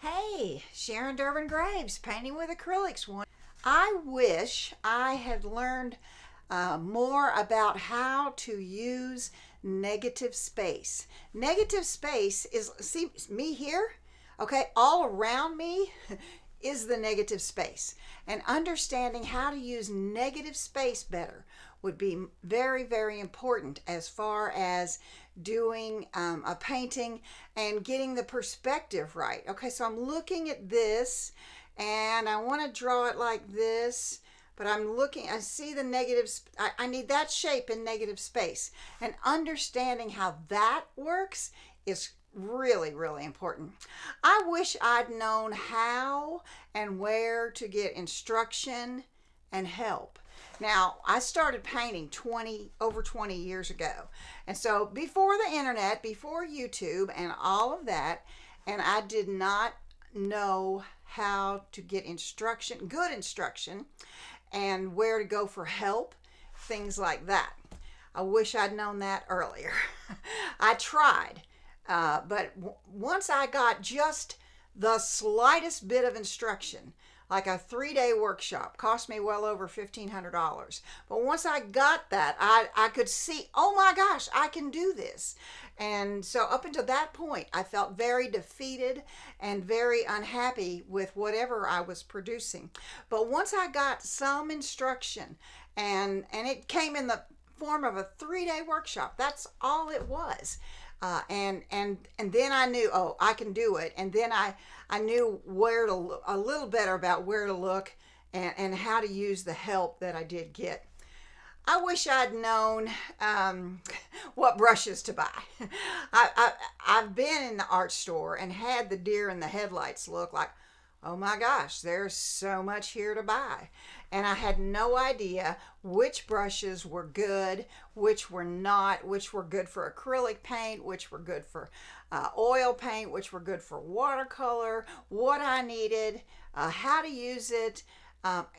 Hey, Sharon Durbin Graves, painting with acrylics. I wish I had learned more about how to use negative space. Negative space is, see me here? Okay, all around me is the negative space. And understanding how to use negative space better would be very, very important as far as doing a painting and getting the perspective right. Okay, so I'm looking at this and I want to draw it like this, but I see the negative, I need that shape in negative space. And understanding how that works is really, really important. I wish I'd known how and where to get instruction and help. Now, I started painting over 20 years ago. And so before the internet, before YouTube and all of that, and I did not know how to get instruction, good instruction, and where to go for help, things like that. I wish I'd known that earlier. I tried, but once I got just the slightest bit of instruction, like a 3-day workshop, cost me well over $1,500. But once I got that, I could see, oh my gosh, I can do this. And so up until that point, I felt very defeated and very unhappy with whatever I was producing. But once I got some instruction, and it came in the form of a 3-day workshop, that's all it was. And then I knew, oh, I can do it. And then I knew where to look, a little better about where to look and how to use the help that I did get. I wish I'd known what brushes to buy. I've been in the art store and had the deer in the headlights look like, oh my gosh, there's so much here to buy. And I had no idea which brushes were good, which were not, which were good for acrylic paint, which were good for oil paint, which were good for watercolor, what I needed, how to use it,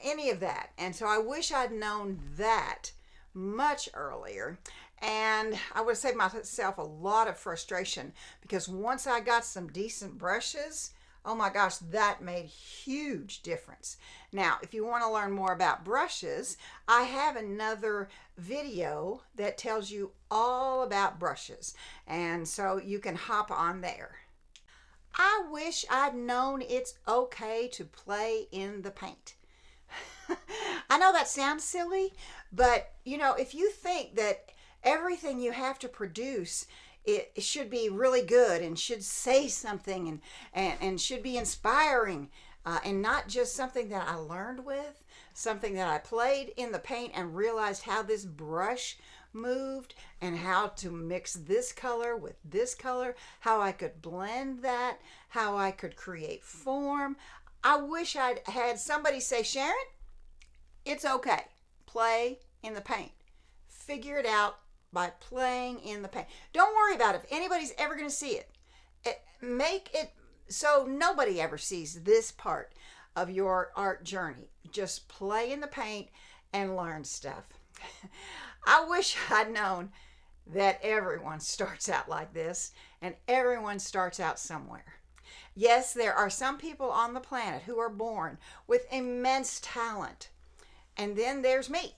any of that. And so I wish I'd known that much earlier. And I would have saved myself a lot of frustration, because once I got some decent brushes, oh my gosh, that made huge difference. Now, if you want to learn more about brushes, I have another video that tells you all about brushes. And so you can hop on there. I wish I'd known it's okay to play in the paint. I know that sounds silly, but if you think that everything you have to produce, it should be really good and should say something and should be inspiring, and not just something that I learned with, something that I played in the paint and realized how this brush moved and how to mix this color with this color, how I could blend that, how I could create form. I wish I'd had somebody say, Sharon, it's okay. Play in the paint. Figure it out by playing in the paint. Don't worry about if anybody's ever going to see it. Make it so nobody ever sees this part of your art journey. Just play in the paint and learn stuff. I wish I'd known that everyone starts out like this, and everyone starts out somewhere. Yes, there are some people on the planet who are born with immense talent. And then there's me.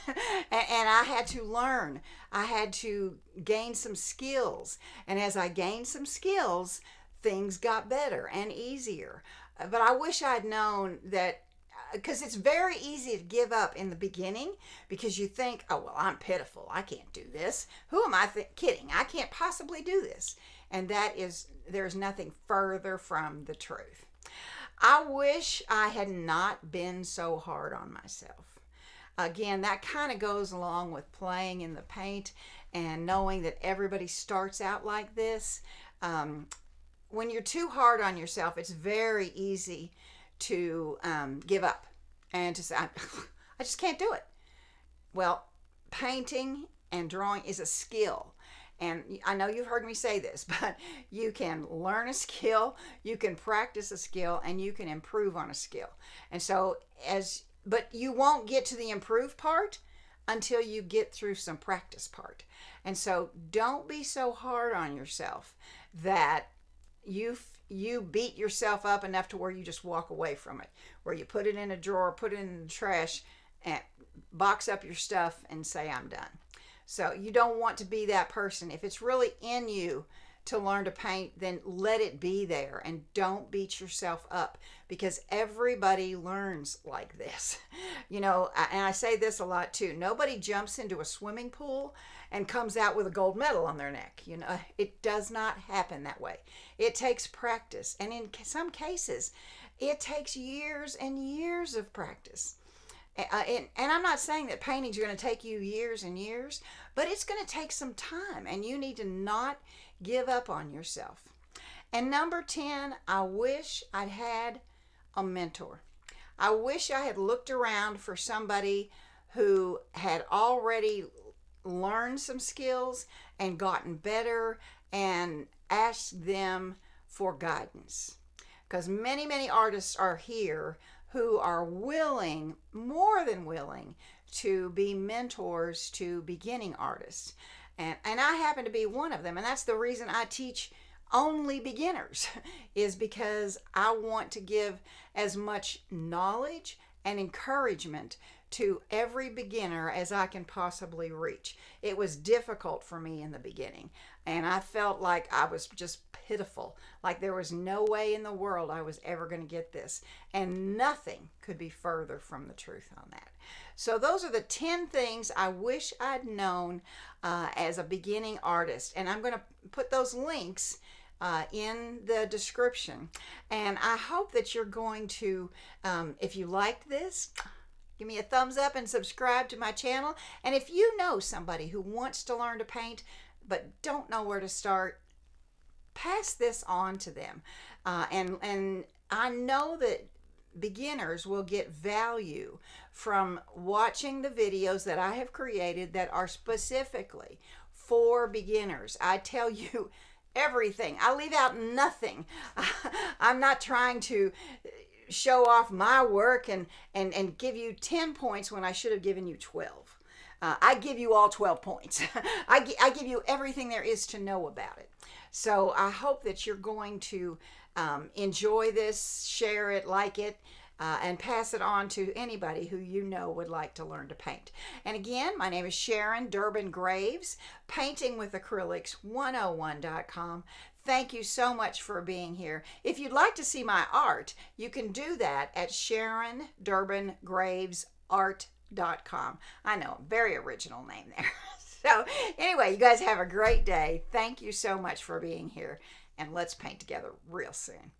And I had to learn. I had to gain some skills. And as I gained some skills, things got better and easier. But I wish I'd known that, because it's very easy to give up in the beginning, because you think, oh, well, I'm pitiful. I can't do this. Who am I kidding? I can't possibly do this. And there's nothing further from the truth. I wish I had not been so hard on myself. Again, that kind of goes along with playing in the paint and knowing that everybody starts out like this. When you're too hard on yourself, it's very easy to give up and to say, I just can't do it. Well, painting and drawing is a skill. And I know you've heard me say this, but you can learn a skill, you can practice a skill, and you can improve on a skill. And so but you won't get to the improve part until you get through some practice part. And so don't be so hard on yourself that you you beat yourself up enough to where you just walk away from it, where you put it in a drawer, put it in the trash, and box up your stuff and say, I'm done. So you don't want to be that person. If it's really in you to learn to paint, then let it be there and don't beat yourself up, because everybody learns like this. You know, and I say this a lot too. Nobody jumps into a swimming pool and comes out with a gold medal on their neck. You know, it does not happen that way. It takes practice. And in some cases, it takes years and years of practice. And I'm not saying that painting's going to take you years and years, but it's going to take some time, and you need to not give up on yourself. And number 10, I wish I'd had a mentor. I wish I had looked around for somebody who had already learned some skills and gotten better and asked them for guidance. Because many artists are here who are willing, more than willing, to be mentors to beginning artists. And I happen to be one of them. And that's the reason I teach only beginners, is because I want to give as much knowledge and encouragement to every beginner as I can possibly reach. It was difficult for me in the beginning, and I felt like I was just pitiful, like there was no way in the world I was ever going to get this, and nothing could be further from the truth on that. So those are the 10 things I wish I'd known as a beginning artist, and I'm going to put those links in the description. And I hope that you're going to, if you liked this, give me a thumbs up and subscribe to my channel. And if you know somebody who wants to learn to paint but don't know where to start, pass this on to them. And I know that beginners will get value from watching the videos that I have created that are specifically for beginners. I tell you everything. I leave out nothing. I'm not trying to show off my work and give you 10 points when I should have given you 12. I give you all 12 points. I give you everything there is to know about it. So I hope that you're going to enjoy this, share it, like it, and pass it on to anybody who you know would like to learn to paint. And again, my name is Sharon Durbin Graves, paintingwithacrylics101.com. Thank you so much for being here. If you'd like to see my art, you can do that at SharonDurbinGravesArt.com. I know, very original name there. So anyway, you guys have a great day. Thank you so much for being here, and let's paint together real soon.